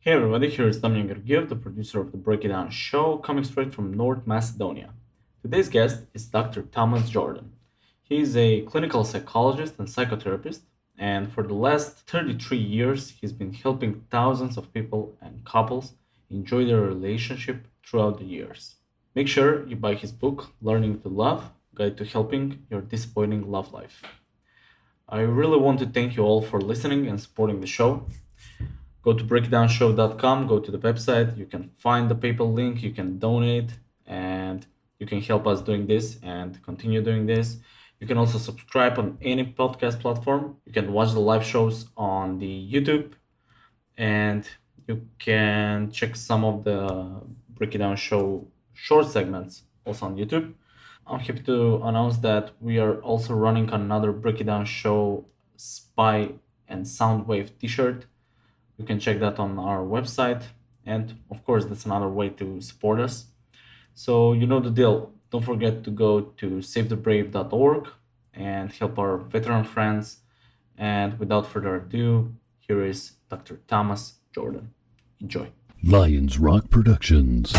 Hey everybody, here is Damian Georgiev, the producer of the Break It Down show, coming straight from North Macedonia. Today's guest is Dr. Thomas Jordan. He is a clinical psychologist and psychotherapist, and for the last 33 years, he's been helping thousands of people and couples enjoy their relationship throughout the years. Make sure you buy his book, Learning to Love Guide to Helping Your Disappointing Love Life. I really want to thank you all for listening and supporting the show. Go to breakdownshow.com, go to the website, you can find the PayPal link, you can donate, and you can help us doing this and continue doing this. You can also subscribe on any podcast platform. You can watch the live shows on the YouTube, and you can check some of the Break It Down Show short segments also on YouTube. I'm happy to announce that we are also running another Break It Down Show Spy and Soundwave t-shirt. You can check that on our website. And of course, that's another way to support us. So you know the deal. Don't forget to go to savethebrave.org and help our veteran friends. And without further ado, here is Dr. Thomas Jordan. Enjoy. Lions Rock Productions.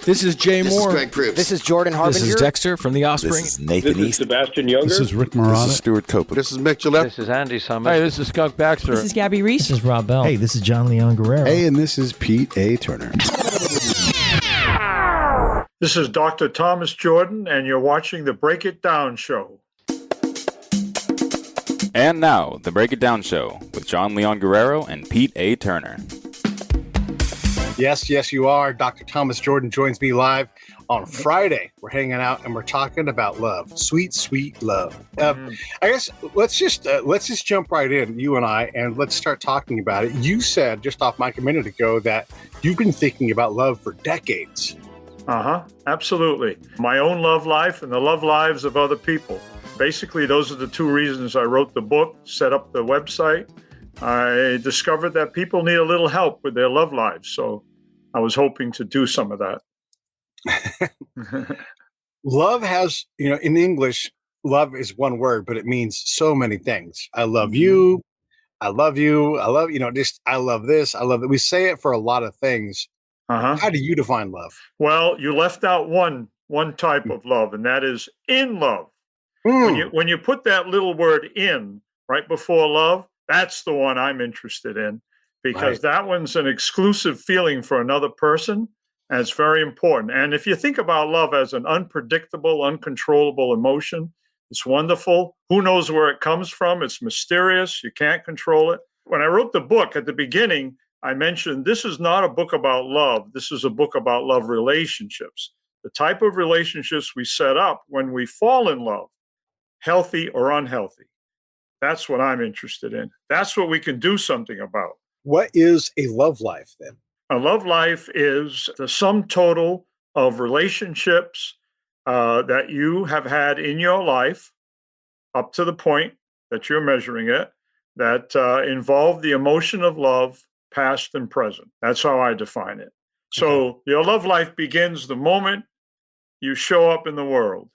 This is Jay This Moore. is Greg Proops. This is Jordan Harbinger. This is Dexter from The Offspring. This is Nathan This is East. Sebastian Younger. This is Rick This Marotta. is Stuart Copeland. This is Mick Gillette. This is Andy Summers. Hi, this is Skunk Baxter. This is Gabby Reese. This is Rob Bell. Hey, this is John Leon Guerrero. Hey, and this is Pete A. Turner. This is Dr. Thomas Jordan, and you're watching the Break It Down show. And now, the Break It Down show with John Leon Guerrero and Pete A. Turner. Yes, you are. Dr. Thomas Jordan joins me live on Friday. We're hanging out and we're talking about love, sweet, sweet love. I guess let's just jump right in, you and I, and let's start talking about it. You said just off mic a minute ago that you've been thinking about love for decades. Absolutely. My own love life and the love lives of other people. Basically, those are the two reasons I wrote the book, set up the website. I discovered that people need a little help with their love lives, so I was hoping to do some of that. Love has, in English, love is one word, but it means so many things. I love you. I love you. I love, just I love this. I love it. We say it for a lot of things. How do you define love? Well, you left out one type of love, and that is in love. When you put that little word in right before love, that's the one I'm interested in, because that one's an exclusive feeling for another person, and it's very important. And if you think about love as an unpredictable, uncontrollable emotion, it's wonderful. Who knows where it comes from? It's mysterious. You can't control it. When I wrote the book at the beginning, I mentioned this is not a book about love. This is a book about love relationships, the type of relationships we set up when we fall in love, healthy or unhealthy. That's what I'm interested in. That's what we can do something about. What is a love life then? A love life is the sum total of relationships that you have had in your life up to the point that you're measuring it, that involve the emotion of love, past and present. That's how I define it. So your love life begins the moment you show up in the world.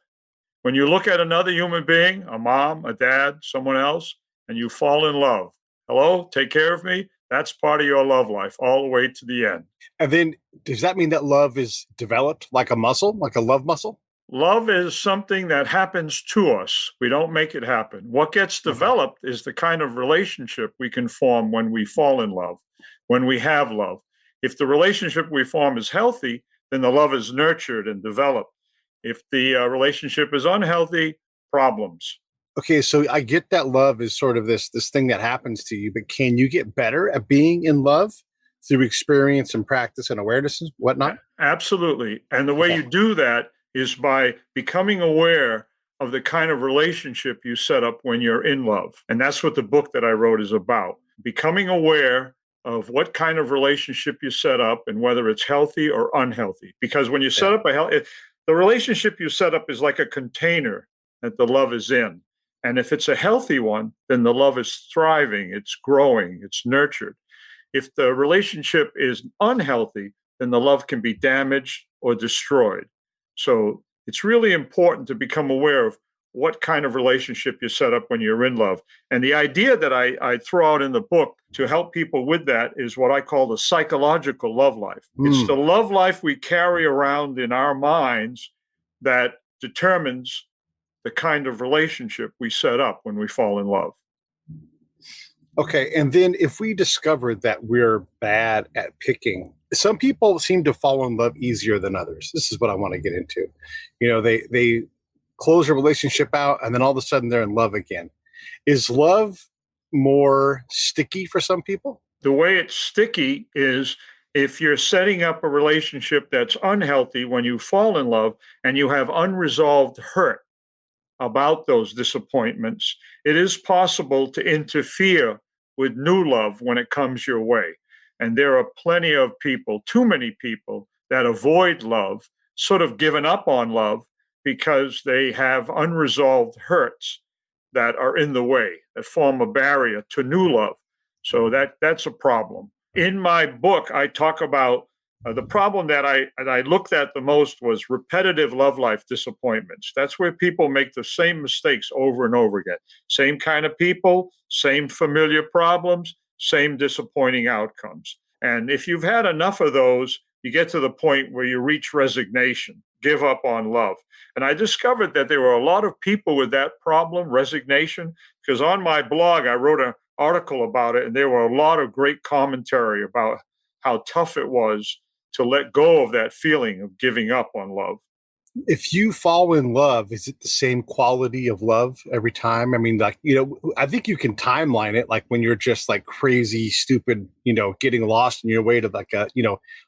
When you look at another human being, a mom, a dad, someone else, and you fall in love. Hello, take care of me. That's part of your love life all the way to the end. And then does that mean that love is developed like a muscle, like a love muscle? Love is something that happens to us. We don't make it happen. What gets developed is the kind of relationship we can form when we fall in love, when we have love. If the relationship we form is healthy, then the love is nurtured and developed. If the relationship is unhealthy, problems. Okay, so I get that love is sort of this thing that happens to you, but can you get better at being in love through experience and practice and awareness and whatnot? Absolutely. And the way you do that is by becoming aware of the kind of relationship you set up when you're in love. And that's what the book that I wrote is about. Becoming aware of what kind of relationship you set up and whether it's healthy or unhealthy. Because when you set up the relationship you set up is like a container that the love is in. And if it's a healthy one, then the love is thriving, it's growing, it's nurtured. If the relationship is unhealthy, then the love can be damaged or destroyed. So it's really important to become aware of what kind of relationship you set up when you're in love. And the idea that I throw out in the book to help people with that is what I call the psychological love life. It's the love life we carry around in our minds that determines the kind of relationship we set up when we fall in love. Okay. And then if we discover that we're bad at picking, some people seem to fall in love easier than others. This is what I want to get into. They close a relationship out and then all of a sudden they're in love again. Is love more sticky for some people? The way it's sticky is if you're setting up a relationship that's unhealthy when you fall in love and you have unresolved hurt about those disappointments, it is possible to interfere with new love when it comes your way. And there are plenty of people, too many people, that avoid love, sort of given up on love because they have unresolved hurts that are in the way, that form a barrier to new love. So that's a problem. In my book, I talk about the problem that I looked at the most was repetitive love life disappointments. That's where people make the same mistakes over and over again. Same kind of people, same familiar problems, same disappointing outcomes. And if you've had enough of those, you get to the point where you reach resignation, give up on love. And I discovered that there were a lot of people with that problem, resignation, because on my blog, I wrote an article about it, and there were a lot of great commentary about how tough it was to let go of that feeling of giving up on love. If you fall in love, is it the same quality of love every time? I mean, I think you can timeline it, like when you're just like crazy, stupid, getting lost in your way to like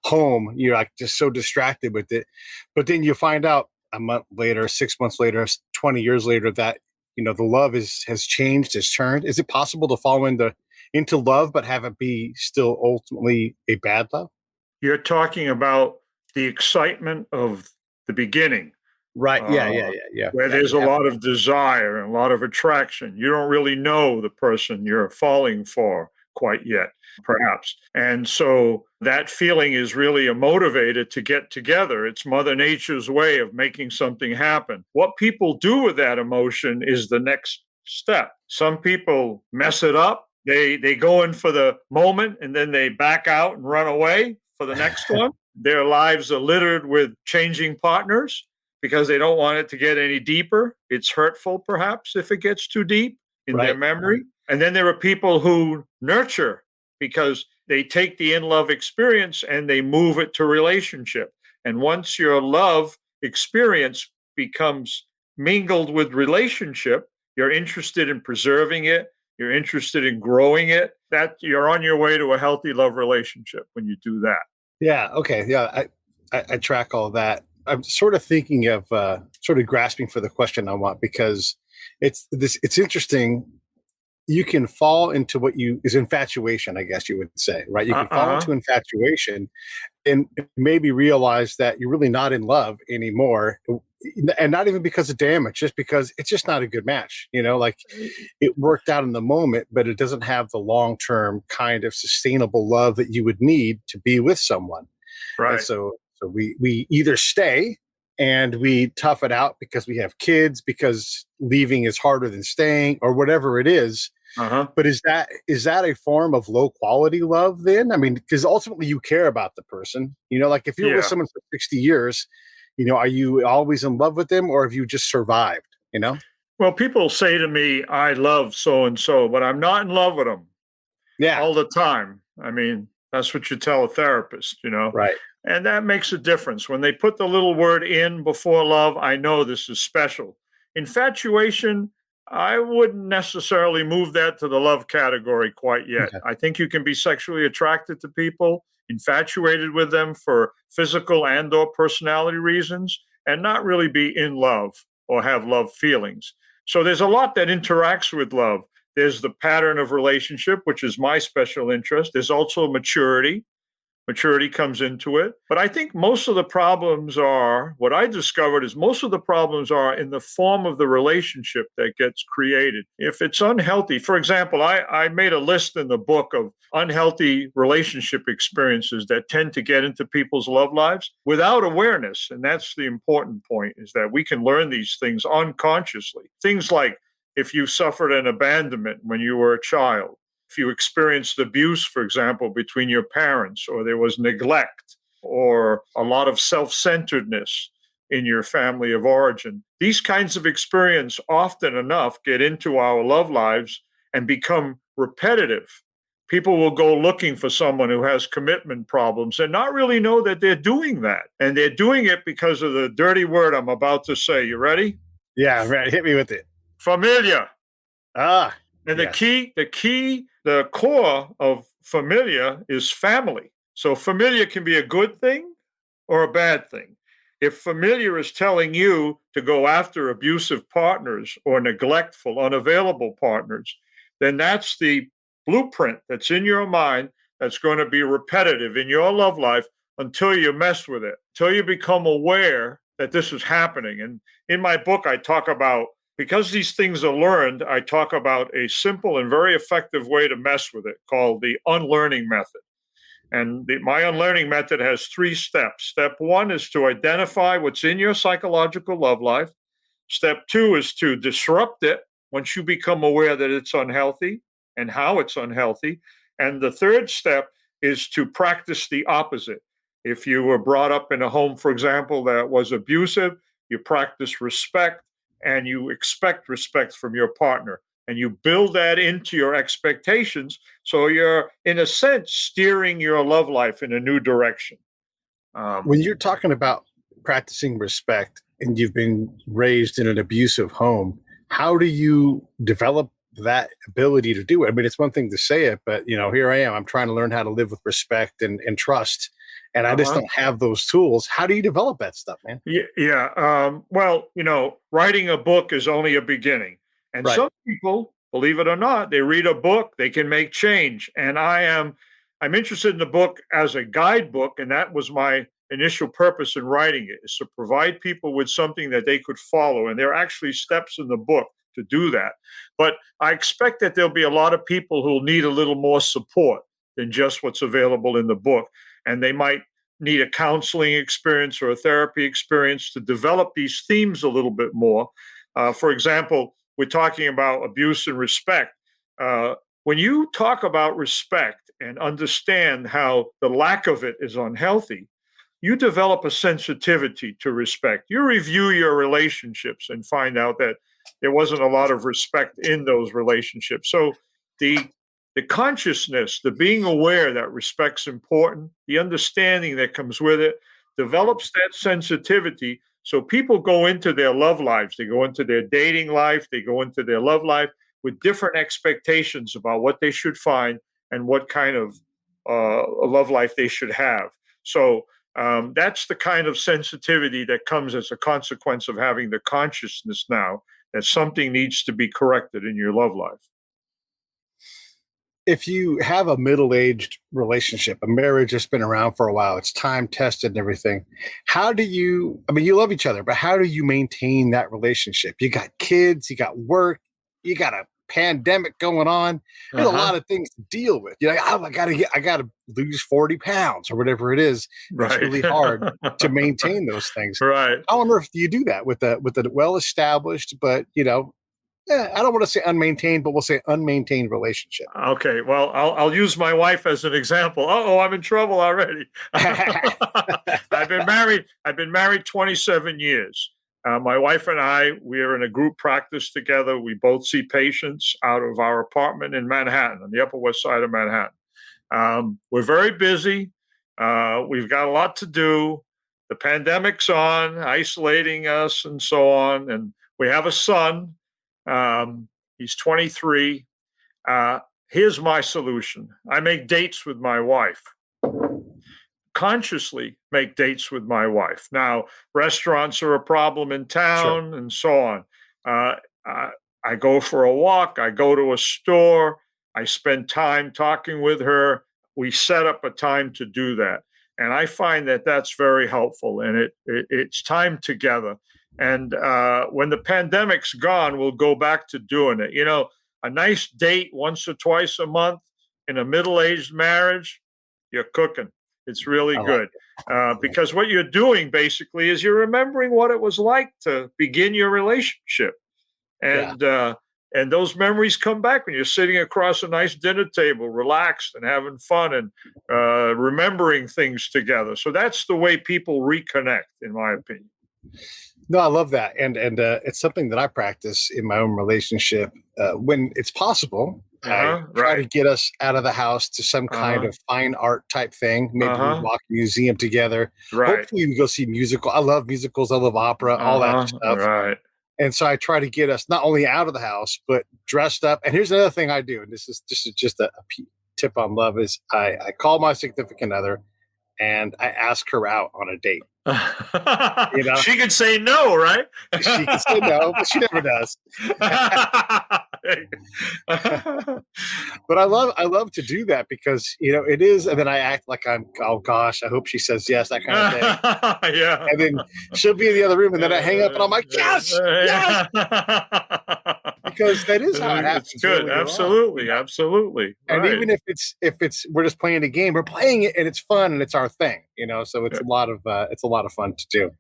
home, you're like just so distracted with it. But then you find out a month later, 6 months later, 20 years later that, the love has changed, has turned. Is it possible to fall into love, but have it be still ultimately a bad love? You're talking about the excitement of the beginning. Right. Yeah. Where there's a lot of desire and a lot of attraction. You don't really know the person you're falling for quite yet, perhaps. And so that feeling is really a motivator to get together. It's Mother Nature's way of making something happen. What people do with that emotion is the next step. Some people mess it up. They go in for the moment and then they back out and run away for the next one. Their lives are littered with changing partners because they don't want it to get any deeper. It's hurtful, perhaps, if it gets too deep in their memory. And then there are people who nurture because they take the in-love experience and they move it to relationship. And once your love experience becomes mingled with relationship, you're interested in preserving it. You're interested in growing it. That you're on your way to a healthy love relationship when you do that. Yeah. Okay. Yeah. I track all that. I'm sort of thinking of sort of grasping for the question I want because it's interesting. You can fall into what is infatuation, I guess you would say, right? You can fall into infatuation and maybe realize that you're really not in love anymore. And not even because of damage, just because it's just not a good match. Like it worked out in the moment, but it doesn't have the long-term kind of sustainable love that you would need to be with someone. Right. And so we either stay and we tough it out because we have kids, because leaving is harder than staying or whatever it is. But is that a form of low quality love then? I mean, because ultimately you care about the person, like if you're with someone for 60 years, are you always in love with them or have you just survived, Well, people say to me, I love so-and-so, but I'm not in love with them all the time. I mean, that's what you tell a therapist, Right. And that makes a difference. When they put the little word in before love, I know this is special. Infatuation, I wouldn't necessarily move that to the love category quite yet. Okay. I think you can be sexually attracted to people, infatuated with them for physical and or personality reasons, and not really be in love or have love feelings. So there's a lot that interacts with love. There's the pattern of relationship, which is my special interest. There's also maturity. Maturity comes into it. But I think most of the problems are, what I discovered is most of the problems are in the form of the relationship that gets created. If it's unhealthy, for example, I made a list in the book of unhealthy relationship experiences that tend to get into people's love lives without awareness. And that's the important point, is that we can learn these things unconsciously. Things like if you suffered an abandonment when you were a child, if you experienced abuse, for example, between your parents, or there was neglect, or a lot of self-centeredness in your family of origin, these kinds of experience often enough get into our love lives and become repetitive. People will go looking for someone who has commitment problems and not really know that they're doing that. And they're doing it because of the dirty word I'm about to say. You ready? Yeah, right. Hit me with it. Familiar. Ah, And yes. the core of familiar is family. So familiar can be a good thing or a bad thing. If familiar is telling you to go after abusive partners or neglectful, unavailable partners, then that's the blueprint that's in your mind that's going to be repetitive in your love life until you mess with it, until you become aware that this is happening. And in my book, I talk about, because these things are learned, I talk about a simple and very effective way to mess with it called the unlearning method. And my unlearning method has 3 steps. Step 1 is to identify what's in your psychological love life. Step 2 is to disrupt it once you become aware that it's unhealthy and how it's unhealthy. And the third step is to practice the opposite. If you were brought up in a home, for example, that was abusive, you practice respect and you expect respect from your partner. And you build that into your expectations. So you're, in a sense, steering your love life in a new direction. When you're talking about practicing respect and you've been raised in an abusive home, how do you develop that ability to do it? I mean, it's one thing to say it, but here I am. I'm trying to learn how to live with respect and trust, and I just Uh-huh. don't have those tools. How do you develop that stuff, man? Yeah. Well, writing a book is only a beginning. And Right. some people, believe it or not, they read a book, they can make change. And I'm interested in the book as a guidebook, and that was my initial purpose in writing it, is to provide people with something that they could follow. And there are actually steps in the book to do that. But I expect that there'll be a lot of people who'll need a little more support than just what's available in the book. And they might need a counseling experience or a therapy experience to develop these themes a little bit more. For example, we're talking about abuse and respect. When you talk about respect and understand how the lack of it is unhealthy, you develop a sensitivity to respect. You review your relationships and find out that there wasn't a lot of respect in those relationships. So the the consciousness, the being aware that respect's important, the understanding that comes with it, develops that sensitivity. So people go into their love lives, they go into their dating life, they go into their love life with different expectations about what they should find and what kind of a love life they should have. So that's the kind of sensitivity that comes as a consequence of having the consciousness now that something needs to be corrected in your love life. If you have a middle-aged relationship, a marriage that's been around for a while, it's time tested and everything. How do you, I mean, you love each other, but how do you maintain that relationship? You got kids, you got work, you got a pandemic going on. There's a lot of things to deal with. You're like, oh, I gotta lose 40 pounds or whatever it is. Right. It's really hard to maintain those things. Right. How on earth do you do that with a well-established, but I don't want to say unmaintained, but we'll say unmaintained relationship? Okay, well, I'll use my wife as an example. Oh, I'm in trouble already. I've been married 27 years. My wife and I, we are in a group practice together. We both see patients out of our apartment in Manhattan, on the Upper West Side of Manhattan. We're very busy. We've got a lot to do. The pandemic's on, isolating us, and so on. And we have a son. He's 23. Here's my solution. I make dates with my wife. Consciously make dates with my wife. Now, restaurants are a problem in town and so on. I go for a walk. I go to a store. I spend time talking with her. we set up a time to do that. And I find that that's very helpful, and it's time together. And when the pandemic's gone, we'll go back to doing it. You know, a nice date once or twice a month in a middle-aged marriage, you're cooking. It's really good. Because what you're doing basically is you're remembering what it was like to begin your relationship. And those memories come back when you're sitting across a nice dinner table, relaxed and having fun and remembering things together. So that's the way people reconnect, in my opinion. No, I love that, and it's something that I practice in my own relationship when it's possible. I try to get us out of the house to some kind of fine art type thing. Maybe we walk a museum together. Right. Hopefully, we go see musical. I love musicals. I love opera. All that stuff. Right. And so I try to get us not only out of the house but dressed up. And here's another thing I do, and this is just a tip on love: is I call my significant other and I ask her out on a date. You know? She could say no, right? She can say no, but she never does. But I love to do that because it is, and then I act like I'm, oh gosh, I hope she says yes, that kind of thing. Yeah. And then she'll be in the other room, and then I hang up, and I'm like, yes. Because that is how it happens. It's good. Absolutely. Absolutely. And right. even if it's we're just playing a game, we're playing it and it's fun and it's our thing, so it's a lot of fun to do.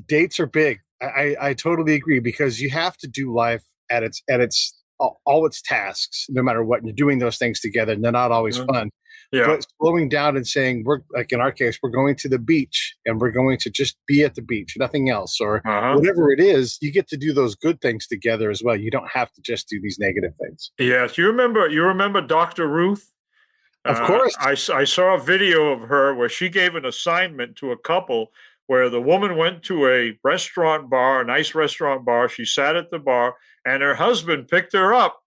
Dates are big. I totally agree, because you have to do life at its all its tasks, no matter what. And you're doing those things together, and they're not always fun. Yeah. But slowing down and saying, we're, like in our case, we're going to the beach and we're going to just be at the beach, nothing else, or whatever it is, you get to do those good things together as well. You don't have to just do these negative things. Yes. You remember Dr. Ruth? Of course. I saw a video of her where she gave an assignment to a couple where the woman went to a nice restaurant bar. She sat at the bar, and her husband picked her up.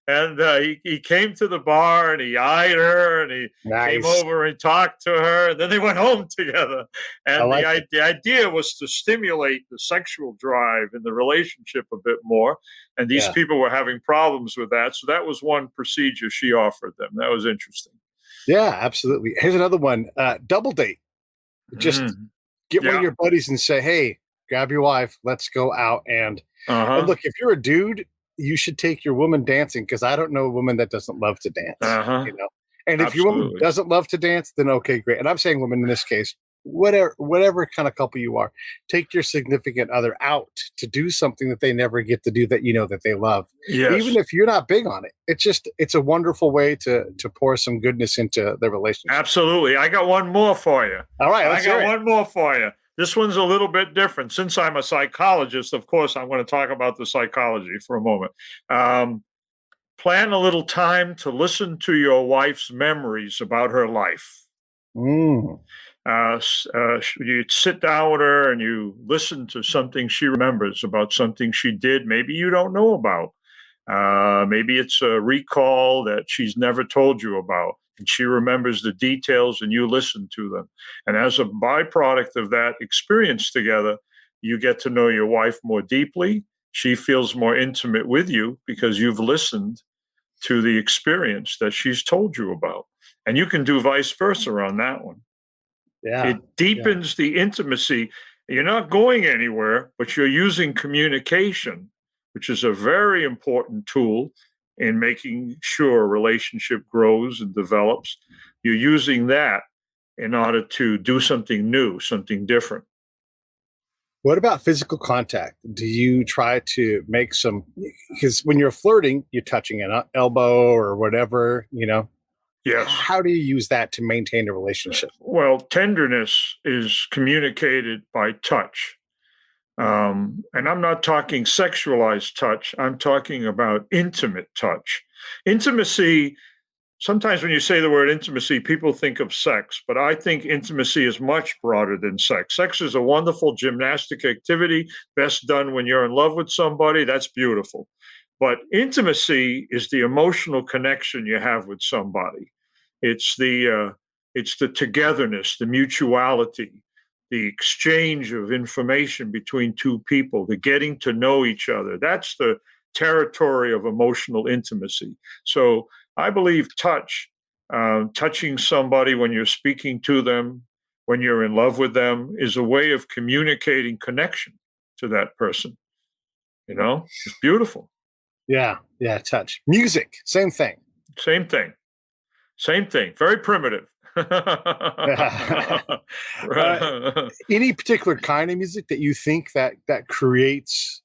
And he came to the bar and he eyed her and he came over and talked to her. And then they went home together. And the idea was to stimulate the sexual drive in the relationship a bit more. And these people were having problems with that. So that was one procedure she offered them. That was interesting. Yeah, absolutely. Here's another one. Double date. Just get one of your buddies and say, hey, grab your wife. Let's go out. And look, if you're a dude, you should take your woman dancing, because I don't know a woman that doesn't love to dance. And if your woman doesn't love to dance, then okay, great. And I'm saying women in this case, whatever kind of couple you are, take your significant other out to do something that they never get to do that that they love. Yes. Even if you're not big on it, it's a wonderful way to pour some goodness into the relationship. Absolutely. I got one more for you. All right, I got one more for you. This one's a little bit different. Since I'm a psychologist, of course, I'm going to talk about the psychology for a moment. Plan a little time to listen to your wife's memories about her life. You sit down with her and you listen to something she remembers about something she did, maybe you don't know about. Maybe it's a recall that she's never told you about, and she remembers the details and you listen to them. And as a byproduct of that experience together, you get to know your wife more deeply. She feels more intimate with you because you've listened to the experience that she's told you about. And you can do vice versa on that one. Yeah. It deepens the intimacy. You're not going anywhere, but you're using communication, which is a very important tool in making sure a relationship grows and develops. You're using that in order to do something new, something different. What about physical contact? Do you try to make some, because when you're flirting, you're touching an elbow or whatever, Yes. How do you use that to maintain a relationship? Well, tenderness is communicated by touch. And I'm not talking sexualized touch. I'm talking about intimate touch. Intimacy, sometimes when you say the word intimacy, people think of sex, but I think intimacy is much broader than sex. Sex is a wonderful gymnastic activity, best done when you're in love with somebody. That's beautiful. But intimacy is the emotional connection you have with somebody. It's the togetherness, the mutuality, the exchange of information between two people, the getting to know each other. That's the territory of emotional intimacy. So I believe touch, touching somebody when you're speaking to them, when you're in love with them, is a way of communicating connection to that person. It's beautiful. Yeah, yeah, touch. Music, same thing. Same thing. Same thing. Very primitive. Any particular kind of music that you think that creates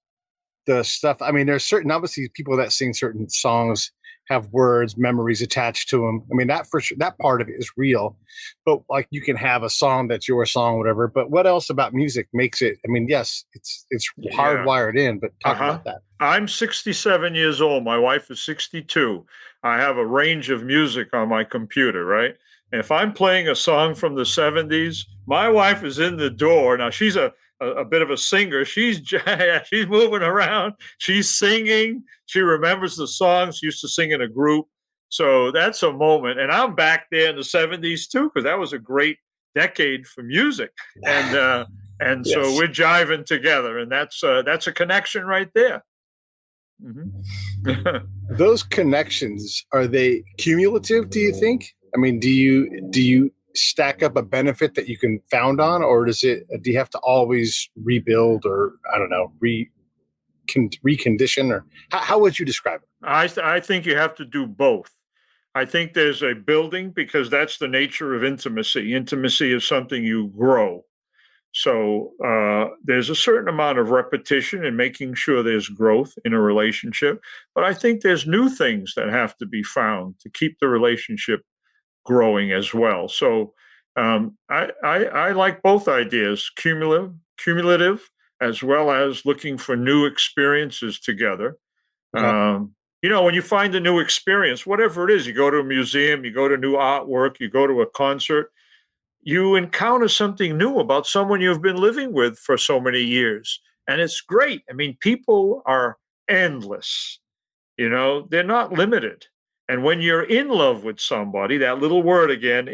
the stuff? I mean, there's certain, obviously, people that sing certain songs have words, memories attached to them. I mean, that for sure, that part of it is real. But like, you can have a song that's your song, whatever. But what else about music makes it? I mean, yes, it's Yeah. hardwired in. But talk about that. I'm 67 years old. My wife is 62. I have a range of music on my computer, right? And if I'm playing a song from the 70s, my wife is in the door. Now, she's a bit of a singer. She's she's moving around. She's singing. She remembers the songs. She used to sing in a group. So that's a moment. And I'm back there in the 70s too, because that was a great decade for music. And so Yes. we're jiving together, and that's a connection right there. Those connections, are they cumulative, do you think? I mean, do you stack up a benefit that you can found on, or do you have to always rebuild, or I don't know, recondition, or how would you describe it? I think you have to do both. I think there's a building, because that's the nature of intimacy. Intimacy is something you grow. So there's a certain amount of repetition and making sure there's growth in a relationship. But I think there's new things that have to be found to keep the relationship growing as well. So I like both ideas, cumulative, as well as looking for new experiences together. Okay. When you find a new experience, whatever it is, you go to a museum, you go to new artwork, you go to a concert, you encounter something new about someone you've been living with for so many years. And it's great. I mean, people are endless, they're not limited. And when you're in love with somebody, that little word again,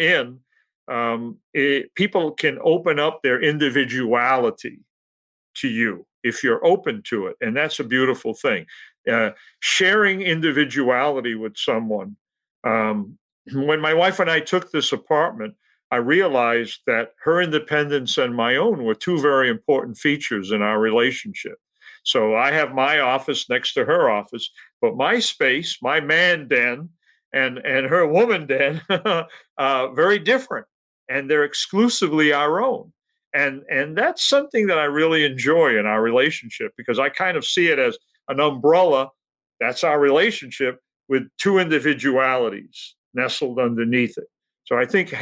people can open up their individuality to you if you're open to it. And that's a beautiful thing. Sharing individuality with someone. When my wife and I took this apartment, I realized that her independence and my own were two very important features in our relationship. So I have my office next to her office, but my space, my man den, and her woman den, very different, and they're exclusively our own. And that's something that I really enjoy in our relationship, because I kind of see it as an umbrella. That's our relationship with two individualities nestled underneath it. So I think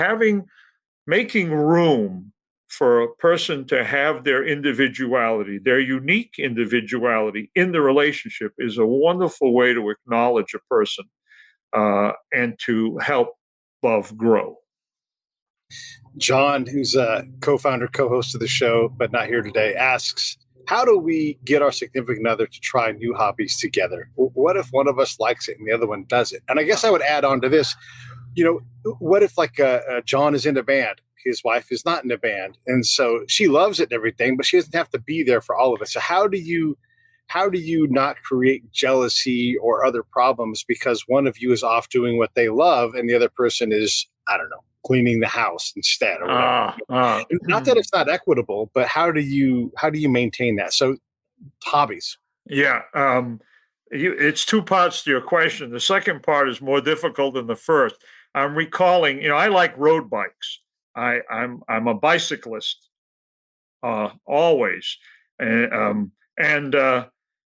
making room for a person to have their individuality, their unique individuality in the relationship, is a wonderful way to acknowledge a person and to help love grow. John, who's a co-founder, co-host of the show, but not here today, asks, how do we get our significant other to try new hobbies together? What if one of us likes it and the other one doesn't? And I guess I would add on to this, what if John is in a band, his wife is not in a band, and so she loves it and everything, but she doesn't have to be there for all of it. So how do you not create jealousy or other problems because one of you is off doing what they love and the other person is, I don't know, cleaning the house instead, or whatever? Not that it's not equitable, but how do you maintain that? So hobbies. Yeah. It's two parts to your question. The second part is more difficult than the first. I'm recalling, I like road bikes. I'm a bicyclist, always. And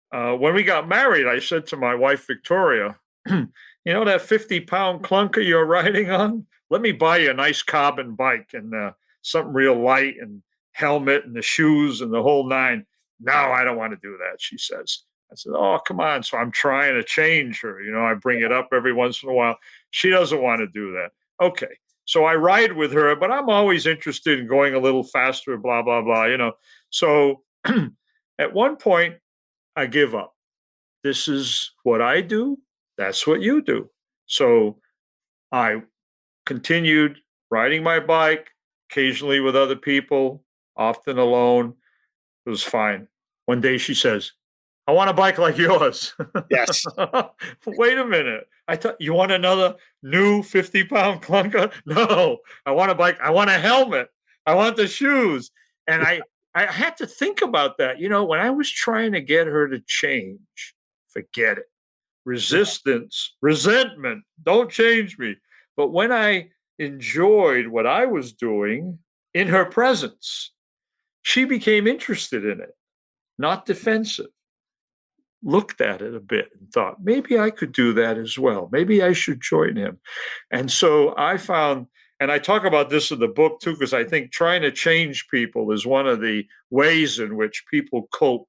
when we got married, I said to my wife, Victoria, that 50-pound clunker you're riding on? Let me buy you a nice carbon bike and something real light and helmet and the shoes and the whole nine. No, I don't want to do that, she says. I said, oh, come on. So I'm trying to change her. I bring it up every once in a while. She doesn't want to do that. Okay. So I ride with her, but I'm always interested in going a little faster, blah, blah, blah, So at one point, I give up. This is what I do. That's what you do. So I continued riding my bike, occasionally with other people, often alone. It was fine. One day she says, I want a bike like yours. Yes. Wait a minute. I thought, you want another new 50-pound clunker? No, I want a bike. I want a helmet. I want the shoes. And I had to think about that. When I was trying to get her to change, forget it. Resistance, resentment, don't change me. But when I enjoyed what I was doing in her presence, she became interested in it, not defensive. Looked at it a bit and thought, maybe I could do that as well. Maybe I should join him. And so I found, and I talk about this in the book too, because I think trying to change people is one of the ways in which people cope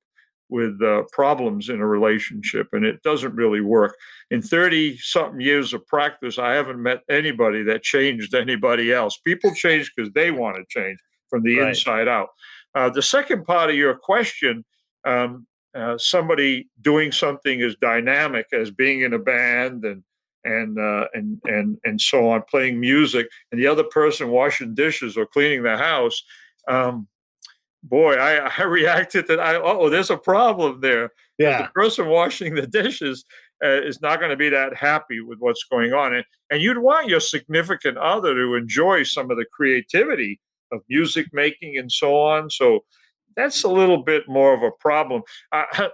with problems in a relationship, and it doesn't really work. In 30 something years of practice, I haven't met anybody that changed anybody else. People change because they want to change from the Right. inside out. The second part of your question, somebody doing something as dynamic as being in a band and so on, playing music, and the other person washing dishes or cleaning the house. Boy, I reacted that there's a problem there. Because the person washing the dishes is not going to be that happy with what's going on. And you'd want your significant other to enjoy some of the creativity of music making and so on. So that's a little bit more of a problem.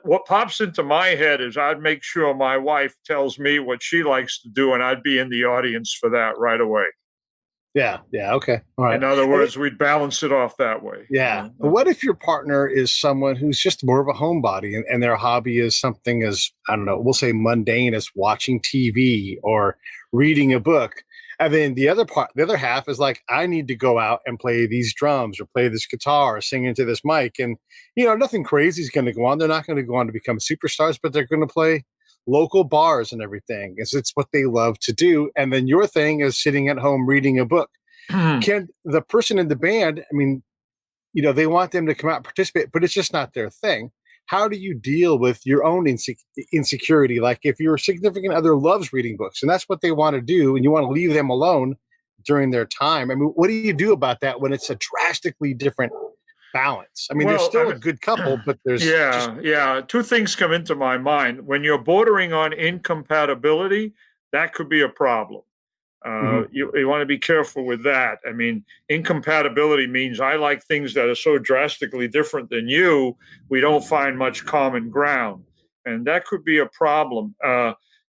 What pops into my head is I'd make sure my wife tells me what she likes to do, and I'd be in the audience for that right away. Yeah. Okay. All right. In other words, we'd balance it off that way. Yeah. What if your partner is someone who's just more of a homebody and their hobby is something as, I don't know, we'll say mundane as watching TV or reading a book? And then the other half is like, I need to go out and play these drums or play this guitar or sing into this mic. And, nothing crazy is going to go on. They're not going to go on to become superstars, but they're going to play local bars and everything, because it's what they love to do. And then your thing is sitting at home reading a book. Can the person in the band, they want them to come out and participate, but it's just not their thing. How do you deal with your own insecurity? Like if your significant other loves reading books and that's what they want to do, and you want to leave them alone during their time, what do you do about that when it's a drastically different balance? They're still a good couple, but there's two things come into my mind. When you're bordering on incompatibility, that could be a problem. You want to be careful with that. Incompatibility means I like things that are so drastically different than you, we don't find much common ground. And that could be a problem.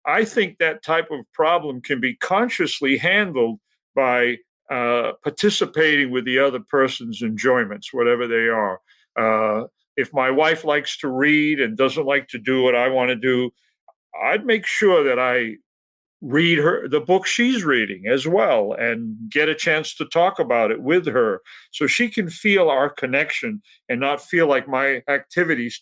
I think that type of problem can be consciously handled by participating with the other person's enjoyments, whatever they are. If my wife likes to read and doesn't like to do what I want to do, I'd make sure that I read her the book she's reading as well and get a chance to talk about it with her so she can feel our connection and not feel like my activities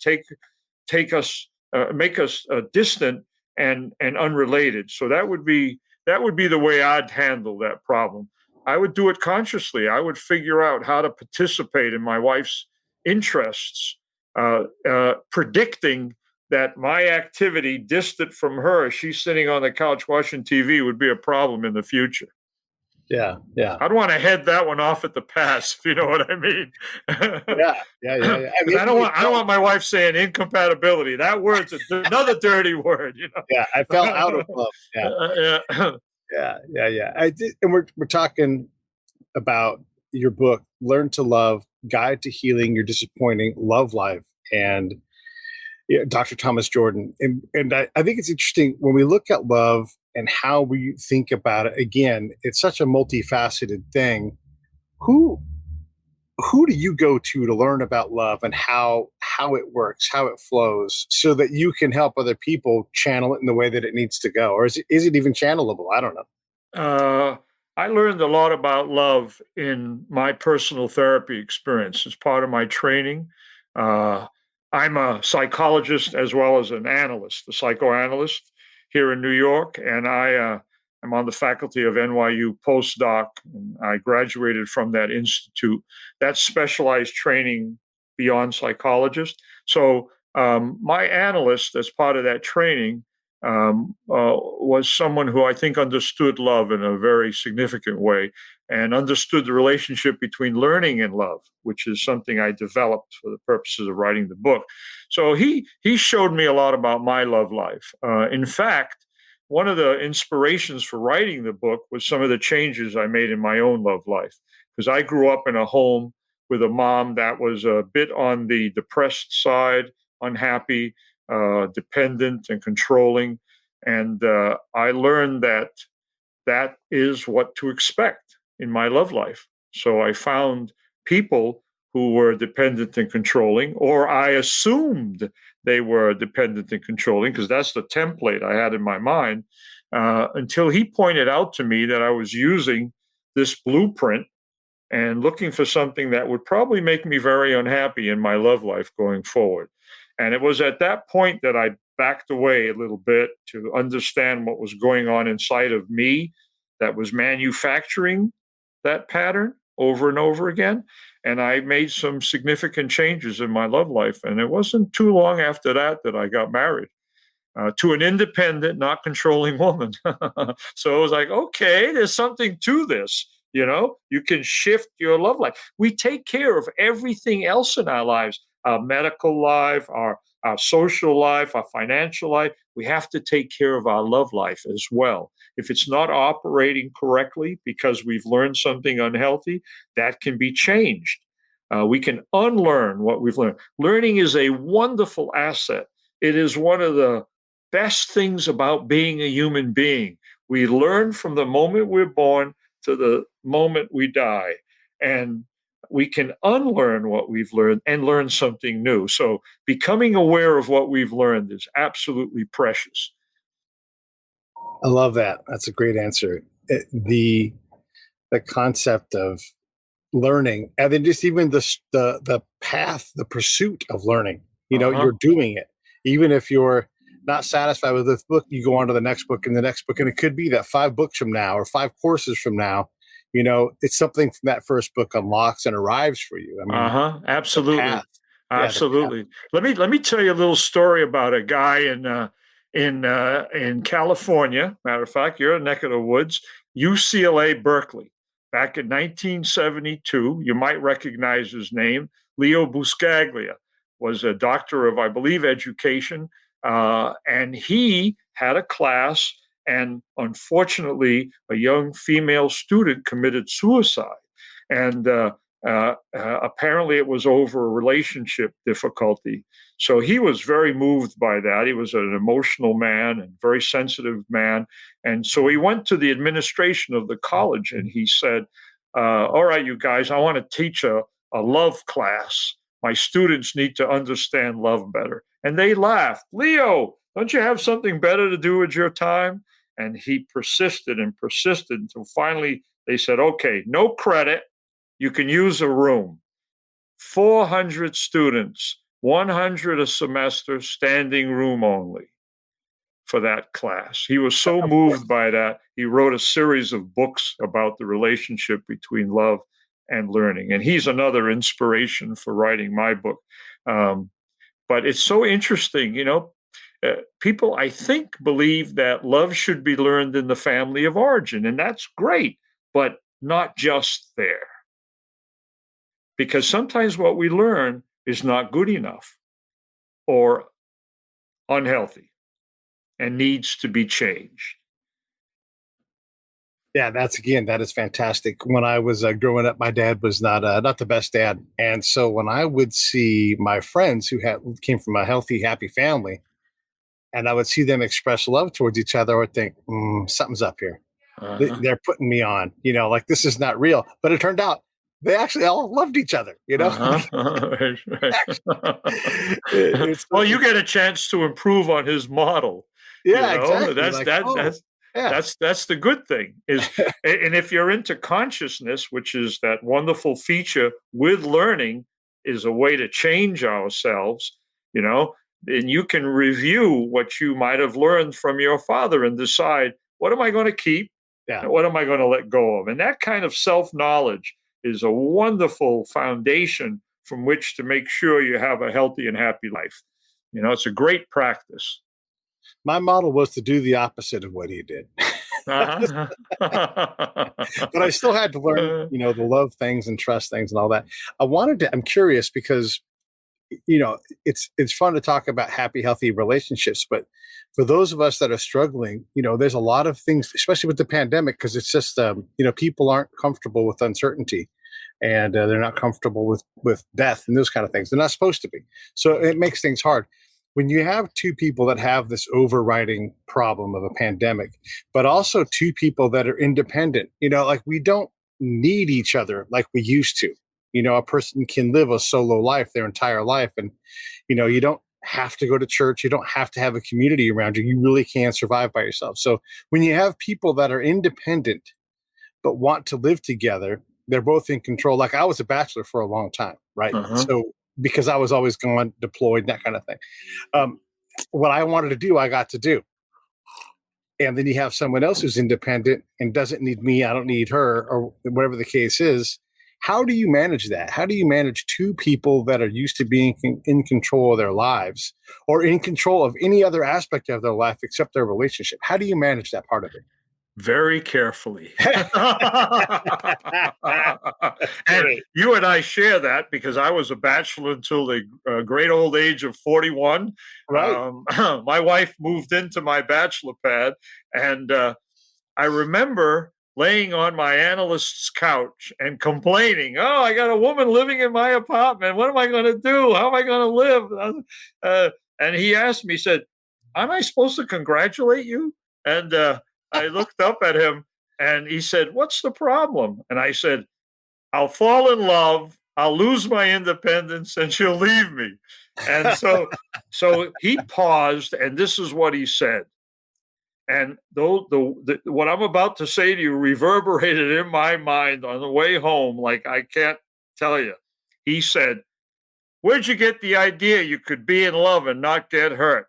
make us distant and unrelated. So that would be the way I'd handle that problem. I would do it consciously. I would figure out how to participate in my wife's interests, predicting that my activity distant from her, she's sitting on the couch watching TV, would be a problem in the future. Yeah. I'd want to head that one off at the pass, if you know what I mean. Yeah. I don't want my wife saying incompatibility. That word's another dirty word, Yeah, I fell out of love. Yeah. And we're talking about your book, Learn to Love, Guide to Healing Your Disappointing Love Life, and Dr. Thomas Jordan. And I think it's interesting when we look at love and how we think about it. Again, it's such a multifaceted thing. Who do you go to learn about love and how it works, how it flows, so that you can help other people channel it in the way that it needs to go? Or is it even channelable? I don't know. I learned a lot about love in my personal therapy experience as part of my training. I'm a psychologist as well as an analyst, a psychoanalyst here in New York, and I'm on the faculty of NYU postdoc. And I graduated from that institute. That's specialized training beyond psychologist. So my analyst, as part of that training, was someone who I think understood love in a very significant way and understood the relationship between learning and love, which is something I developed for the purposes of writing the book. So he showed me a lot about my love life. In fact, one of the inspirations for writing the book was some of the changes I made in my own love life. Because I grew up in a home with a mom that was a bit on the depressed side, unhappy, dependent, and controlling. And I learned that that is what to expect in my love life. So I found people who were dependent and controlling, or I assumed they were dependent and controlling, because that's the template I had in my mind, until he pointed out to me that I was using this blueprint and looking for something that would probably make me very unhappy in my love life going forward. And it was at that point that I backed away a little bit to understand what was going on inside of me that was manufacturing that pattern over and over again. And I made some significant changes in my love life. And it wasn't too long after that that I got married. To an independent, not controlling woman. So it was like, okay, there's something to this. You know, you can shift your love life. We take care of everything else in our lives, our medical life, our social life, our financial life. We have to take care of our love life as well. If it's not operating correctly because we've learned something unhealthy, that can be changed. We can unlearn what we've learned. Learning is a wonderful asset. It is one of the best things about being a human being. We learn from the moment we're born to the moment we die. And we can unlearn what we've learned and learn something new. So becoming aware of what we've learned is absolutely precious. I love that. That's a great answer. The concept of learning, and then just even the path, the pursuit of learning. You're doing it, even if you're not satisfied with this book, you go on to the next book and the next book, and it could be that 5 books from now or 5 courses from now, it's something from that first book unlocks and arrives for you. I mean, Absolutely. path. Absolutely. Let me tell you a little story about a guy in California. Matter of fact, you're a neck of the woods, UCLA Berkeley. Back in 1972, you might recognize his name. Leo Buscaglia was a doctor of, I believe, education, and he had a class. And unfortunately, a young female student committed suicide. And apparently it was over a relationship difficulty. So he was very moved by that. He was an emotional man and very sensitive man. And so he went to the administration of the college and he said, all right, you guys, I want to teach a love class. My students need to understand love better. And they laughed. Leo, don't you have something better to do with your time? And he persisted and persisted until finally they said, okay, no credit. You can use a room. 400 students, 100 a semester, standing room only for that class. He was so moved by that, he wrote a series of books about the relationship between love and learning. And he's another inspiration for writing my book. But it's so interesting, people, I think, believe that love should be learned in the family of origin, and that's great, but not just there. Because sometimes what we learn is not good enough or unhealthy and needs to be changed. Yeah, that is fantastic. When I was growing up, my dad was not the best dad, and so when I would see my friends who came from a healthy, happy family, and I would see them express love towards each other, I would think, something's up here. They're putting me on, like this is not real. But it turned out they actually all loved each other, Right. Well, you get a chance to improve on his model. Yeah, exactly. That's the good thing is, and if you're into consciousness, which is that wonderful feature with learning, is a way to change ourselves, then you can review what you might have learned from your father and decide, what am I going to keep? Yeah. And what am I going to let go of? And that kind of self-knowledge is a wonderful foundation from which to make sure you have a healthy and happy life. It's a great practice. My model was to do the opposite of what he did. Uh-huh. But I still had to learn, the love things and trust things and all that. I'm curious because you know, it's fun to talk about happy, healthy relationships, but for those of us that are struggling, you know, there's a lot of things, especially with the pandemic, because it's just, you know, people aren't comfortable with uncertainty, and they're not comfortable with death and those kind of things. They're not supposed to be. So it makes things hard. When you have two people that have this overriding problem of a pandemic, but also two people that are independent, you know, like we don't need each other like we used to. You know, a person can live a solo life their entire life. And, you know, you don't have to go to church. You don't have to have a community around you. You really can survive by yourself. So when you have people that are independent, but want to live together, they're both in control. Like I was a bachelor for a long time, right? Uh-huh. So because I was always gone, deployed, that kind of thing. Um, what I wanted to do, I got to do. And then you have someone else who's independent and doesn't need me, I don't need her, or whatever the case is. How do you manage that? How do you manage two people that are used to being in control of their lives or in control of any other aspect of their life except their relationship? How do you manage that part of it? Very carefully. And you and I share that because I was a bachelor until the great old age of 41. Right. My wife moved into my bachelor pad, and I remember laying on my analyst's couch and complaining, "Oh, I got a woman living in my apartment. What am I going to do? How am I going to live?" And he asked me, he said, "Aren't I supposed to congratulate you?" And I looked up at him, and he said, "What's the problem?" And I said, "I'll fall in love, I'll lose my independence, and she'll leave me." And so he paused, and this is what he said. And though what I'm about to say to you reverberated in my mind on the way home, like I can't tell you. He said, "Where'd you get the idea you could be in love and not get hurt?"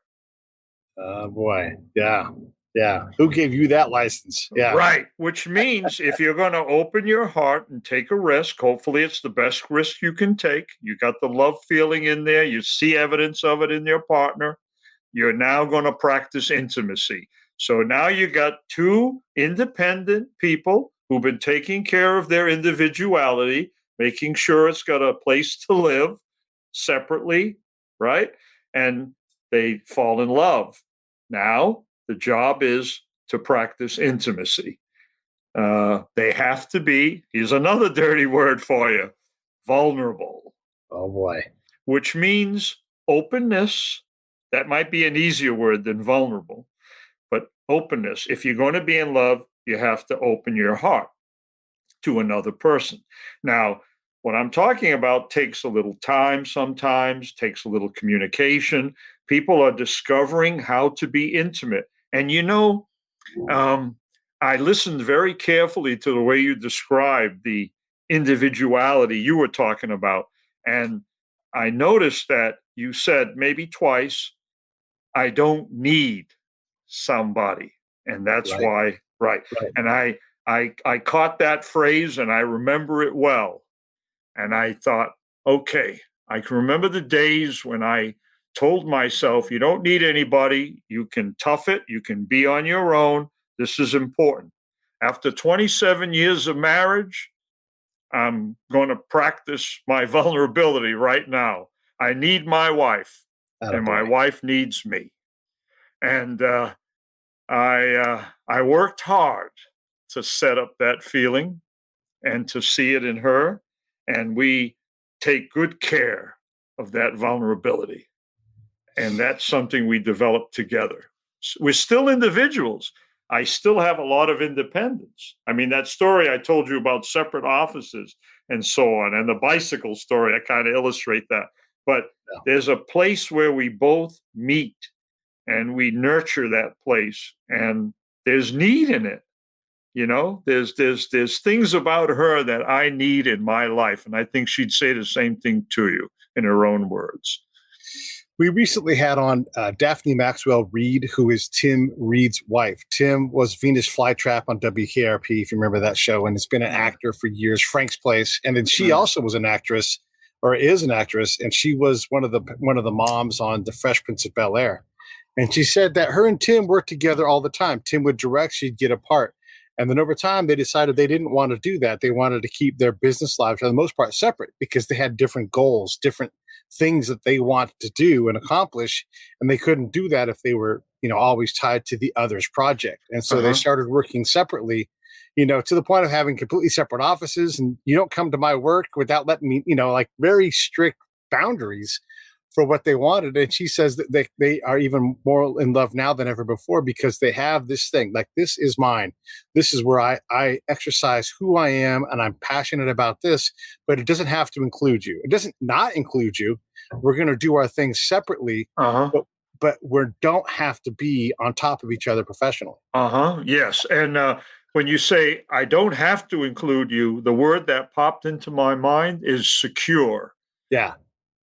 Oh boy. Yeah. Yeah. Who gave you that license? Yeah. Right. Which means if you're going to open your heart and take a risk, hopefully it's the best risk you can take. You got the love feeling in there. You see evidence of it in your partner. You're now going to practice intimacy. So now you got two independent people who've been taking care of their individuality, making sure it's got a place to live separately, right? And they fall in love. Now the job is to practice intimacy. They have to be, here's another dirty word for you, vulnerable, Oh boy. which means openness. That might be an easier word than vulnerable, but openness. If you're going to be in love, you have to open your heart to another person. Now, what I'm talking about takes a little time sometimes, takes a little communication. People are discovering how to be intimate. And you know, I listened very carefully to the way you described the individuality you were talking about. And I noticed that you said maybe twice, "I don't need somebody." And that's Right. why, right. Right. And I caught that phrase and I remember it well. And I thought, okay, I can remember the days when I told myself, you don't need anybody. You can tough it. You can be on your own. This is important. After 27 years of marriage, I'm going to practice my vulnerability right now. I need my wife, and my Attaboy. wife needs me. And I worked hard to set up that feeling and to see it in her. And we take good care of that vulnerability. And that's something we develop together. We're still individuals. I still have a lot of independence. I mean, that story I told you about separate offices and so on, and the bicycle story, I kind of illustrate that. But Yeah. there's a place where we both meet and we nurture that place, and there's need in it. You know, there's things about her that I need in my life, and I think she'd say the same thing to you in her own words. We recently had on Daphne Maxwell Reed, who is Tim Reed's wife. Tim was Venus Flytrap on WKRP, if you remember that show, and has been an actor for years, Frank's Place. And then she also was an actress, or is an actress, and she was one of the moms on The Fresh Prince of Bel-Air. And she said that her and Tim worked together all the time. Tim would direct, she'd get a part. And then over time, they decided they didn't want to do that. They wanted to keep their business lives, for the most part, separate because they had different goals, different things that they wanted to do and accomplish. And they couldn't do that if they were, always tied to the other's project. And so they started working separately, to the point of having completely separate offices. And you don't come to my work without letting me, like very strict boundaries for what they wanted. And she says that they are even more in love now than ever before because they have this thing like, this is mine. This is where I exercise who I am, and I'm passionate about this, but it doesn't have to include you. It doesn't not include you. We're going to do our things separately, but we don't have to be on top of each other professionally. Yes. And when you say, I don't have to include you, the word that popped into my mind is secure. Yeah.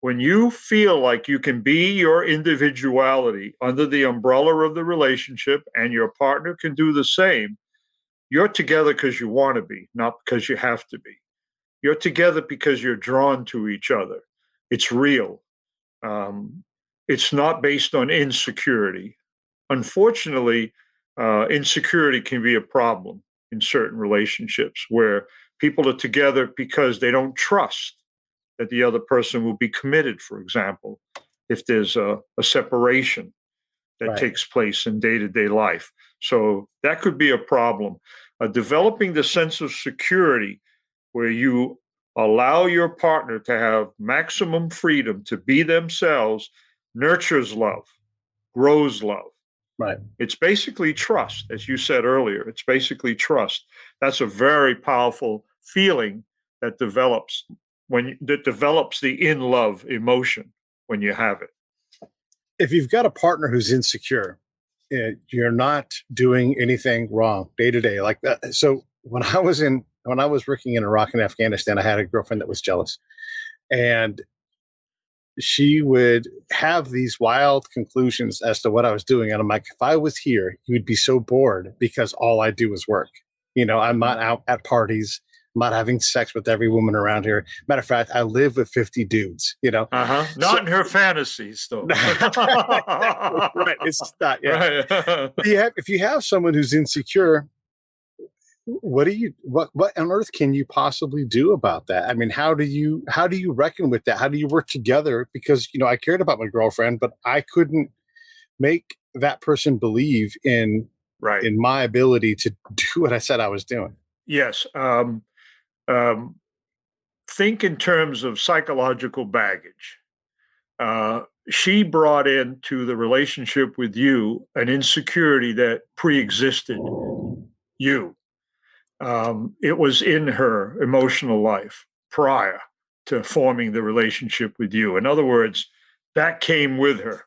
When you feel like you can be your individuality under the umbrella of the relationship and your partner can do the same, you're together because you want to be, not because you have to be. You're together because you're drawn to each other. It's real. It's not based on insecurity. Unfortunately, insecurity can be a problem in certain relationships where people are together because they don't trust that the other person will be committed, for example, if there's a separation that takes place in day-to-day life. So that could be a problem. Developing the sense of security where you allow your partner to have maximum freedom to be themselves nurtures love, grows love. Right. It's basically trust, as you said earlier. It's basically trust. That's a very powerful feeling that develops the in love emotion when you have it. If you've got a partner who's insecure, you're not doing anything wrong day to day like that. So when I was working in Iraq and Afghanistan, I had a girlfriend that was jealous, and she would have these wild conclusions as to what I was doing. And I'm like, if I was here, you would be so bored because all I do is work. I'm not out at parties. I'm not having sex with every woman around here. Matter of fact, I live with 50 dudes, Not in her fantasies, though. Right. It's not, yeah. Right. If you have someone who's insecure, what on earth can you possibly do about that? I mean, how do you reckon with that? How do you work together? Because, I cared about my girlfriend, but I couldn't make that person believe in my ability to do what I said I was doing. Yes. Think in terms of psychological baggage. She brought into the relationship with you an insecurity that pre-existed you. It was in her emotional life prior to forming the relationship with you. In other words, that came with her.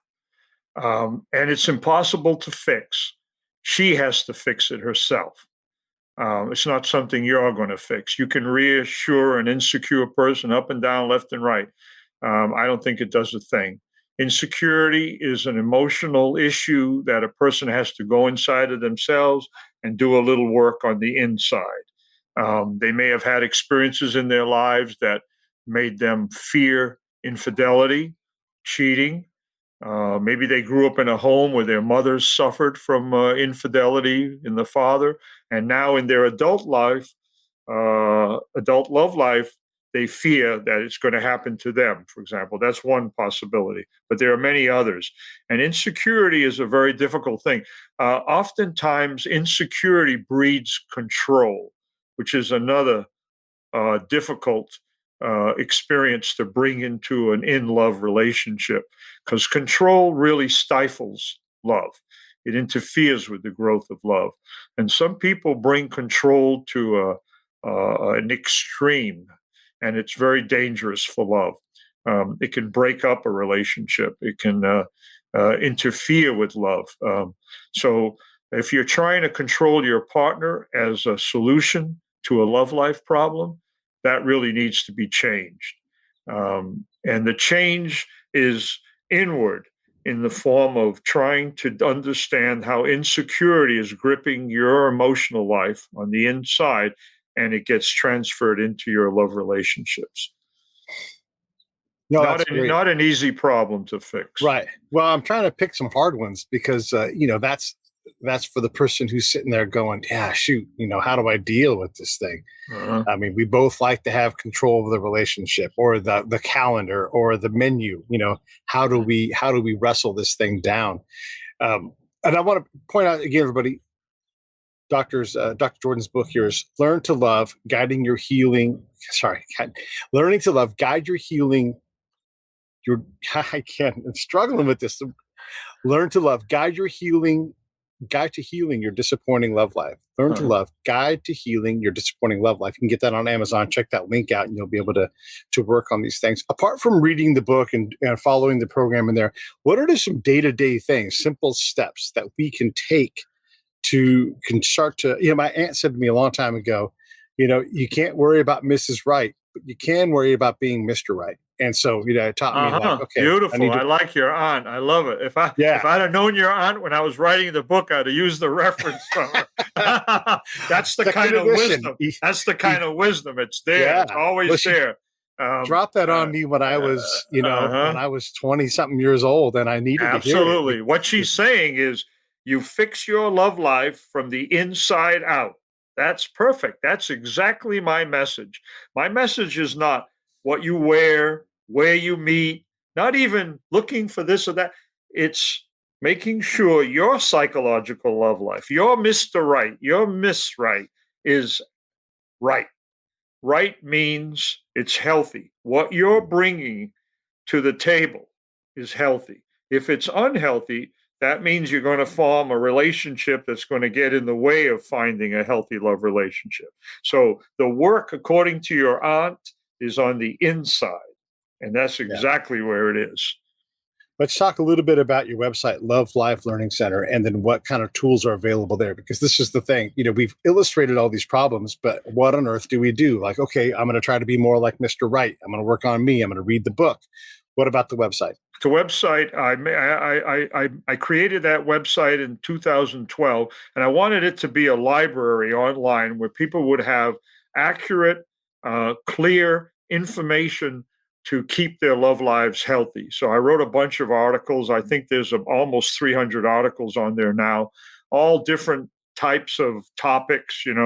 And it's impossible to fix. She has to fix it herself. It's not something you're going to fix. You can reassure an insecure person up and down, left and right. I don't think it does a thing. Insecurity is an emotional issue that a person has to go inside of themselves and do a little work on the inside. They may have had experiences in their lives that made them fear infidelity, cheating. Maybe they grew up in a home where their mothers suffered from infidelity in the father, and now in their adult love life, they fear that it's going to happen to them, for example. That's one possibility, but there are many others. And insecurity is a very difficult thing. Oftentimes, insecurity breeds control, which is another difficult experience to bring into an in-love relationship, because control really stifles love. It interferes with the growth of love. And some people bring control to an extreme, and it's very dangerous for love. It can break up a relationship. It can interfere with love. So if you're trying to control your partner as a solution to a love life problem, that really needs to be changed. And the change is inward in the form of trying to understand how insecurity is gripping your emotional life on the inside, and it gets transferred into your love relationships. No, not an easy problem to fix. Right. Well, I'm trying to pick some hard ones because, that's that's for the person who's sitting there going, yeah, shoot, how do I deal with this thing? Uh-huh. I mean, we both like to have control of the relationship or the calendar or the menu. How do we wrestle this thing down? And I want to point out again, everybody, Dr. Jordan's book here is Learn to Love, Guiding Your Healing. Learning to Love, Guide Your Healing. I'm struggling with this. Learn to Love, Guide to Healing Your Disappointing Love Life. Learn to Love, Guide to Healing Your Disappointing Love Life. You can get that on Amazon. Check that link out and you'll be able to work on these things. Apart from reading the book and following the program in there, what are some day-to-day things, simple steps that we can take can start to, my aunt said to me a long time ago, you can't worry about Mrs. Right, but you can worry about being Mr. Right. And so, it taught me like, okay, beautiful. I like your aunt. I love it. If I'd have known your aunt when I was writing the book, I'd have used the reference from her. That's the kind of wisdom. That's the kind of wisdom. It's there. Yeah. It's always there. Drop that on me when I was, when I was 20 something years old and I needed to hear it. Absolutely. What she's saying is you fix your love life from the inside out. That's perfect. That's exactly my message. My message is not what you wear, where you meet, not even looking for this or that. It's making sure your psychological love life, your Mr. Right, your Miss Right is right. Right means it's healthy. What you're bringing to the table is healthy. If it's unhealthy, that means you're going to form a relationship that's going to get in the way of finding a healthy love relationship. So the work, according to your aunt, is on the inside. And that's exactly where it is. Let's talk a little bit about your website, Love Life Learning Center, and then what kind of tools are available there. Because this is the thing, we've illustrated all these problems, but what on earth do we do? Like, okay, I'm going to try to be more like Mr. Right. I'm going to work on me. I'm going to read the book. What about the website? The website, I created that website in 2012, and I wanted it to be a library online where people would have accurate, clear information to keep their love lives healthy. So I wrote a bunch of articles. I think there's almost 300 articles on there now, all different types of topics, in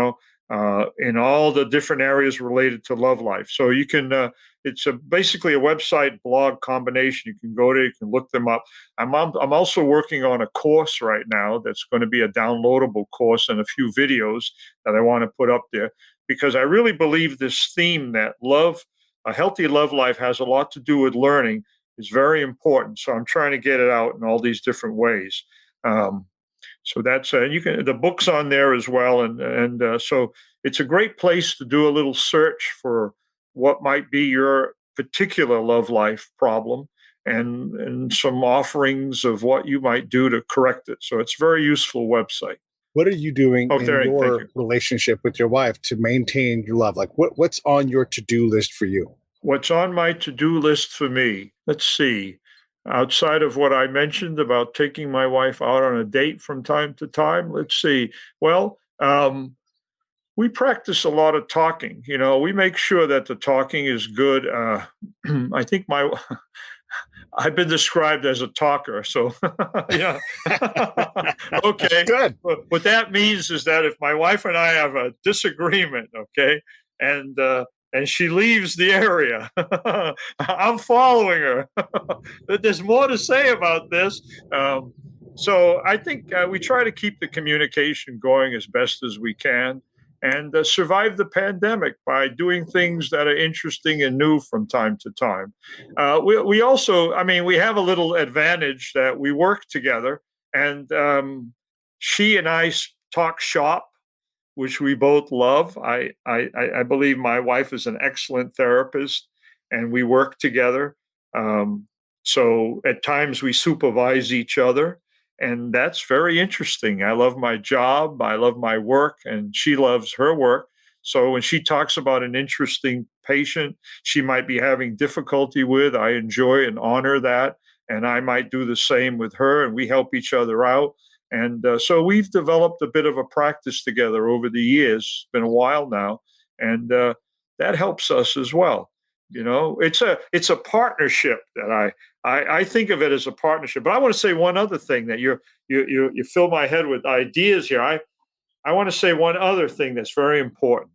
all the different areas related to love life. So you can, it's basically a website blog combination. You can go to, you can look them up. I'm also working on a course right now that's going to be a downloadable course and a few videos that I want to put up there because I really believe this theme that a healthy love life has a lot to do with learning is very important. So I'm trying to get it out in all these different ways. So that's the book's on there as well, and so it's a great place to do a little search for what might be your particular love life problem, and some offerings of what you might do to correct it. So it's a very useful website. What are you doing in your relationship with your wife to maintain your love? Like what's on your to-do list for you? What's on my to-do list for me? Let's see. Outside of what I mentioned about taking my wife out on a date from time to time, let's see. Well, we practice a lot of talking. We make sure that the talking is good. I think I've been described as a talker, so yeah. Okay. Good. What that means is that if my wife and I have a disagreement, okay, and she leaves the area, I'm following her. There's more to say about this. So I think we try to keep the communication going as best as we can and survive the pandemic by doing things that are interesting and new from time to time. We also, we have a little advantage that we work together, and she and I talk shop, which we both love. I believe my wife is an excellent therapist, and we work together. So at times we supervise each other, and that's very interesting. I love my job, I love my work, and she loves her work. So when she talks about an interesting patient she might be having difficulty with, I enjoy and honor that, and I might do the same with her, and we help each other out. And so we've developed a bit of a practice together over the years. It's been a while now, and that helps us as well. It's a partnership that I think of it as a partnership. But I want to say one other thing that you fill my head with ideas here. I want to say one other thing that's very important.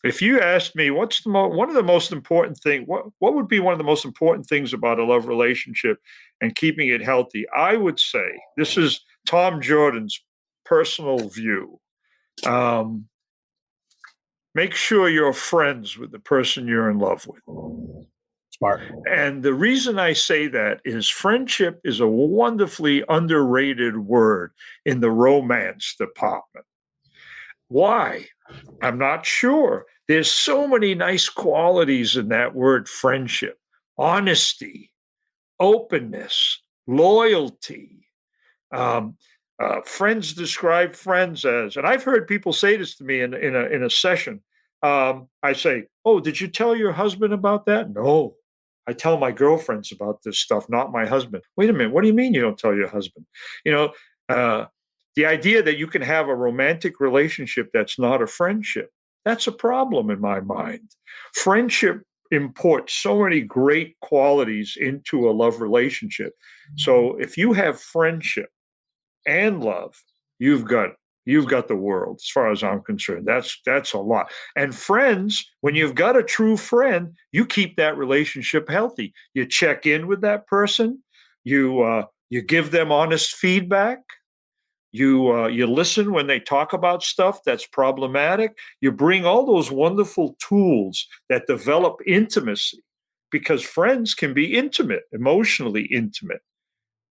If you asked me what's one of the most important thing, what would be one of the most important things about a love relationship and keeping it healthy, I would say this is Tom Jordan's personal view. Make sure you're friends with the person you're in love with. Smart. And the reason I say that is friendship is a wonderfully underrated word in the romance department. Why? I'm not sure. There's so many nice qualities in that word friendship: honesty, openness, loyalty. Friends describe friends as, and I've heard people say this to me in a session. I say, "Oh, did you tell your husband about that?" No, I tell my girlfriends about this stuff, not my husband. Wait a minute, what do you mean you don't tell your husband? The idea that you can have a romantic relationship that's not a friendship, that's a problem in my mind. Friendship imports so many great qualities into a love relationship. So if you have friendship and love, you've got the world, as far as I'm concerned. That's a lot. And friends, when you've got a true friend, you keep that relationship healthy. You check in with that person, you give them honest feedback. You listen when they talk about stuff that's problematic. You bring all those wonderful tools that develop intimacy, because friends can be intimate, emotionally intimate.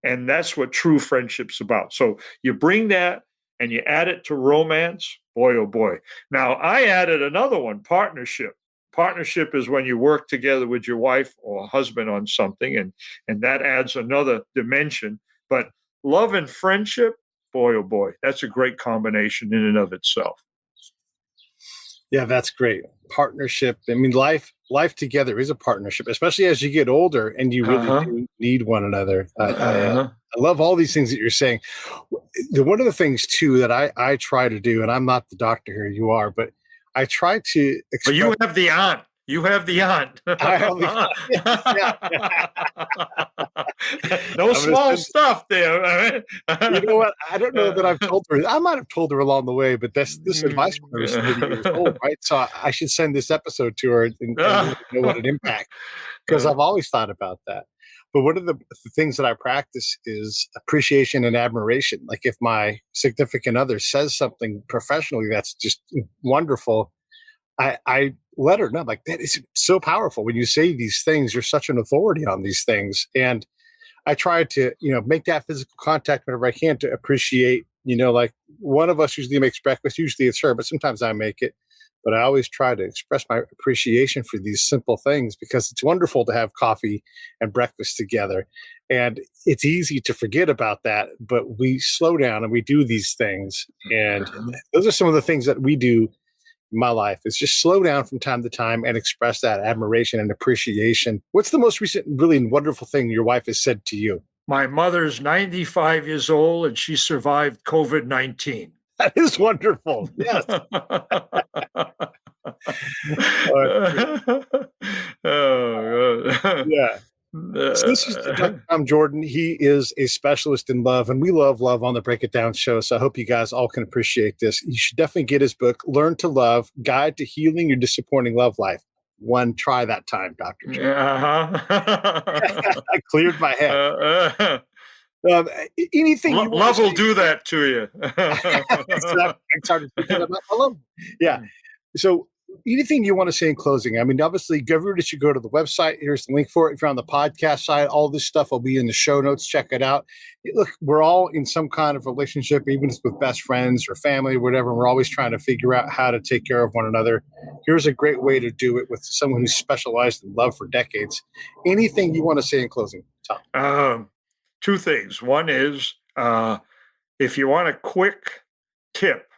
And that's what true friendship's about. So you bring that and you add it to romance. Boy, oh boy. Now, I added another one: partnership. Partnership is when you work together with your wife or husband on something, and that adds another dimension. But love and friendship, boy, oh boy, that's a great combination in and of itself. Yeah, that's great. Partnership. I mean, life together is a partnership, especially as you get older and you really do need one another. I love all these things that you're saying. One of the things too that I try to do, and I'm not the doctor here, you are, but I try to express. But you have the aunt. You have the aunt. I have the No small stuff there. You know what? I don't know that I've told her. I might have told her along the way, but this advice when I was 30 years old, right? So I should send this episode to her and let her know what an impact, because I've always thought about that. But one of the things that I practice is appreciation and admiration. Like if my significant other says something professionally that's just wonderful, I let her know, like, that is so powerful. When you say these things, you're such an authority on these things. And I try to, make that physical contact whenever I can to appreciate, like one of us usually makes breakfast. Usually it's her, but sometimes I make it. But I always try to express my appreciation for these simple things, because it's wonderful to have coffee and breakfast together. And it's easy to forget about that, but we slow down and we do these things. And those are some of the things that we do in my life, is just slow down from time to time and express that admiration and appreciation. What's the most recent really wonderful thing your wife has said to you? My mother's 95 years old and she survived COVID-19. That is wonderful. Yes. Yeah. So this is Dr. Tom Jordan. He is a specialist in love, and we love love on the Break It Down show. So I hope you guys all can appreciate this. You should definitely get his book, Learn to Love, Guide to Healing Your Disappointing Love Life. One try that time, Dr. Jordan. I cleared my head. Anything love will do that to you. I started thinking about love. Yeah. So anything you want to say in closing? I mean, obviously, everybody should go to the website. Here's the link for it. If you're on the podcast side, all this stuff will be in the show notes. Check it out. Look, we're all in some kind of relationship, even with best friends or family or whatever. We're always trying to figure out how to take care of one another. Here's a great way to do it with someone who's specialized in love for decades. Anything you want to say in closing, Tom? Two things. One is, if you want a quick tip,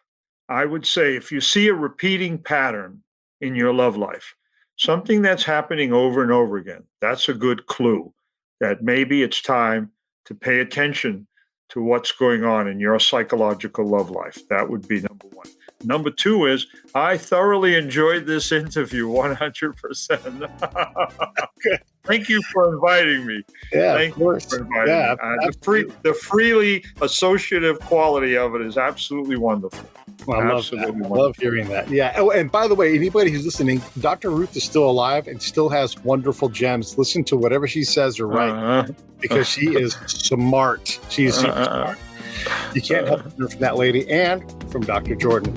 I would say if you see a repeating pattern in your love life, something that's happening over and over again, that's a good clue that maybe it's time to pay attention to what's going on in your psychological love life. That would be number one. Number 2 is, I thoroughly enjoyed this interview 100%. Thank you for inviting me. Yeah, Thank of course. you for inviting Yeah, me. The freely associative quality of it is absolutely wonderful. Well, I love that. I love hearing that. Yeah. Oh, and by the way, anybody who's listening, Dr. Ruth is still alive and still has wonderful gems. Listen to whatever she says or write because she is smart. She is super smart. You can't help but learn from that lady and from Dr. Jordan.